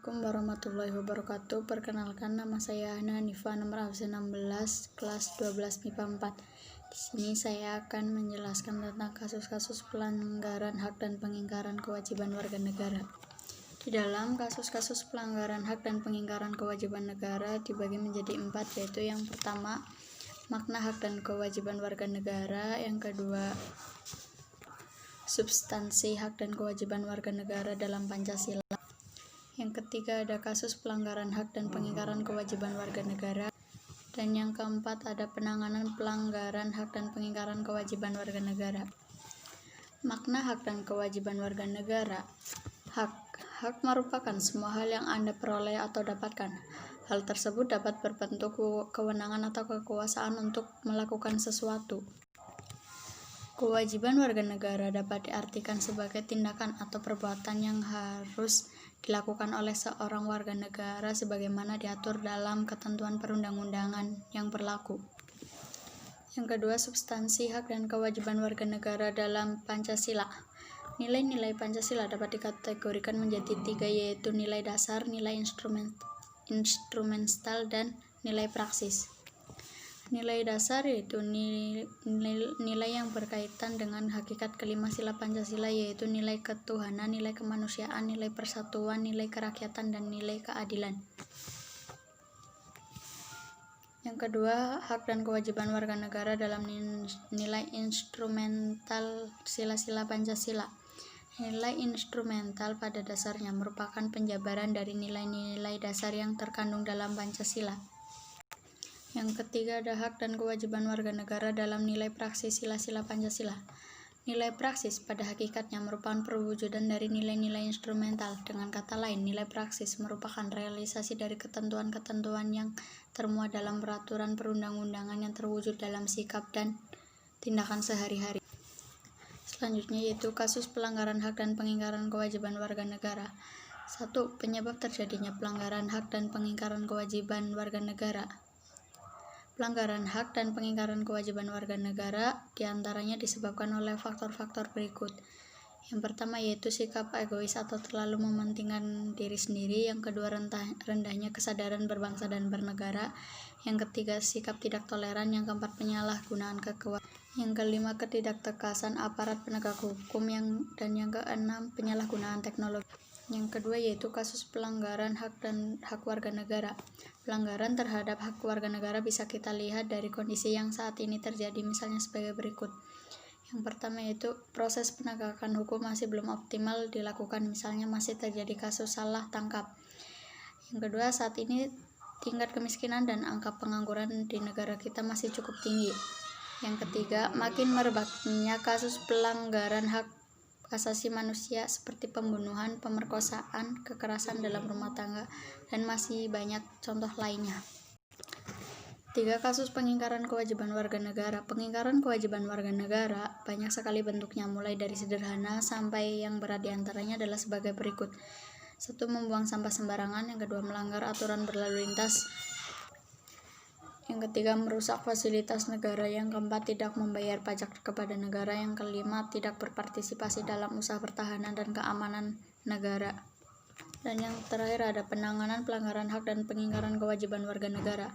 Assalamualaikum warahmatullahi wabarakatuh. Perkenalkan, nama saya Hana Hanifa, nomor absen 16, kelas 12 MIPA 4. Di sini saya akan menjelaskan tentang kasus-kasus pelanggaran hak dan pengingkaran kewajiban warga negara. Di dalam kasus-kasus pelanggaran hak dan pengingkaran kewajiban negara dibagi menjadi 4, yaitu yang pertama, makna hak dan kewajiban warga negara, yang kedua, substansi hak dan kewajiban warga negara dalam Pancasila, yang ketiga ada kasus pelanggaran hak dan pengingkaran kewajiban warga negara, dan yang keempat ada penanganan pelanggaran hak dan pengingkaran kewajiban warga negara. Makna hak dan kewajiban warga negara. Hak merupakan semua hal yang Anda peroleh atau dapatkan. Hal tersebut dapat berbentuk kewenangan atau kekuasaan untuk melakukan sesuatu. Kewajiban warga negara dapat diartikan sebagai tindakan atau perbuatan yang harus dilakukan oleh seorang warga negara sebagaimana diatur dalam ketentuan perundang-undangan yang berlaku. Yang kedua, substansi hak dan kewajiban warga negara dalam Pancasila. Nilai-nilai Pancasila dapat dikategorikan menjadi 3, yaitu nilai dasar, nilai instrumental, dan nilai praksis. Nilai dasar yaitu nilai yang berkaitan dengan hakikat kelima sila Pancasila, yaitu nilai ketuhanan, nilai kemanusiaan, nilai persatuan, nilai kerakyatan, dan nilai keadilan. Yang kedua, hak dan kewajiban warga negara dalam nilai instrumental sila-sila Pancasila. Nilai instrumental pada dasarnya merupakan penjabaran dari nilai-nilai dasar yang terkandung dalam Pancasila. Yang ketiga ada hak dan kewajiban warga negara dalam nilai praksis sila-sila Pancasila. Nilai praksis pada hakikatnya merupakan perwujudan dari nilai-nilai instrumental. Dengan kata lain, nilai praksis merupakan realisasi dari ketentuan-ketentuan yang termuat dalam peraturan perundang-undangan yang terwujud dalam sikap dan tindakan sehari-hari. Selanjutnya yaitu kasus pelanggaran hak dan pengingkaran kewajiban warga negara. 1. Penyebab terjadinya pelanggaran hak dan pengingkaran kewajiban warga negara. Pelanggaran hak dan pengingkaran kewajiban warga negara diantaranya disebabkan oleh faktor-faktor berikut. Yang pertama yaitu sikap egois atau terlalu mementingkan diri sendiri. Yang kedua, rendahnya kesadaran berbangsa dan bernegara. Yang ketiga, sikap tidak toleran. Yang keempat, penyalahgunaan kekuasaan. Yang kelima, ketidaktegasan aparat penegak hukum. Dan yang keenam, penyalahgunaan teknologi. Yang kedua yaitu kasus pelanggaran hak warga negara. Pelanggaran terhadap hak warga negara bisa kita lihat dari kondisi yang saat ini terjadi, misalnya sebagai berikut. Yang pertama yaitu proses penegakan hukum masih belum optimal dilakukan, misalnya masih terjadi kasus salah tangkap. Yang kedua, saat ini tingkat kemiskinan dan angka pengangguran di negara kita masih cukup tinggi. Yang ketiga, makin merebaknya kasus pelanggaran hak asasi manusia seperti pembunuhan, pemerkosaan, kekerasan dalam rumah tangga, dan masih banyak contoh lainnya. 3. Kasus pengingkaran kewajiban warga negara. Pengingkaran kewajiban warga negara banyak sekali bentuknya, mulai dari sederhana sampai yang berat. Diantaranya adalah sebagai berikut. 1. Membuang sampah sembarangan. Yang kedua, melanggar aturan berlalu lintas. Yang ketiga, merusak fasilitas negara. Yang keempat, tidak membayar pajak kepada negara. Yang kelima, tidak berpartisipasi dalam usaha pertahanan dan keamanan negara. Dan yang terakhir ada penanganan pelanggaran hak dan pengingkaran kewajiban warga negara,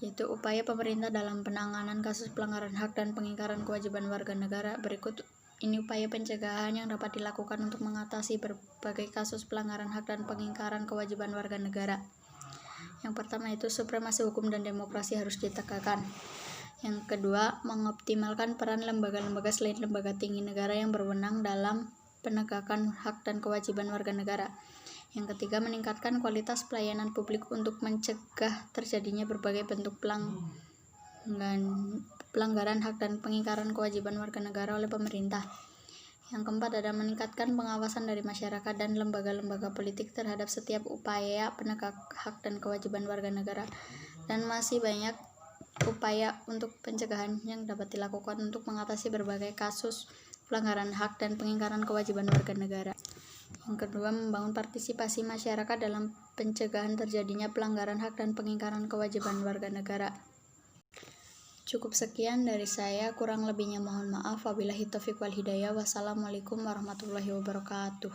yaitu upaya pemerintah dalam penanganan kasus pelanggaran hak dan pengingkaran kewajiban warga negara. Berikut ini upaya pencegahan yang dapat dilakukan untuk mengatasi berbagai kasus pelanggaran hak dan pengingkaran kewajiban warga negara. Yang pertama itu supremasi hukum dan demokrasi harus ditegakkan. Yang kedua, mengoptimalkan peran lembaga-lembaga selain lembaga tinggi negara yang berwenang dalam penegakan hak dan kewajiban warga negara. Yang ketiga, meningkatkan kualitas pelayanan publik untuk mencegah terjadinya berbagai bentuk pelanggaran hak dan pengingkaran kewajiban warga negara oleh pemerintah. Yang keempat ada meningkatkan pengawasan dari masyarakat dan lembaga-lembaga politik terhadap setiap upaya penegak hak dan kewajiban warga negara. Dan masih banyak upaya untuk pencegahan yang dapat dilakukan untuk mengatasi berbagai kasus pelanggaran hak dan pengingkaran kewajiban warga negara. Yang kedua, membangun partisipasi masyarakat dalam pencegahan terjadinya pelanggaran hak dan pengingkaran kewajiban warga negara. Cukup sekian dari saya, kurang lebihnya mohon maaf. Wabillahi taufiq wal hidayah. Wassalamualaikum warahmatullahi wabarakatuh.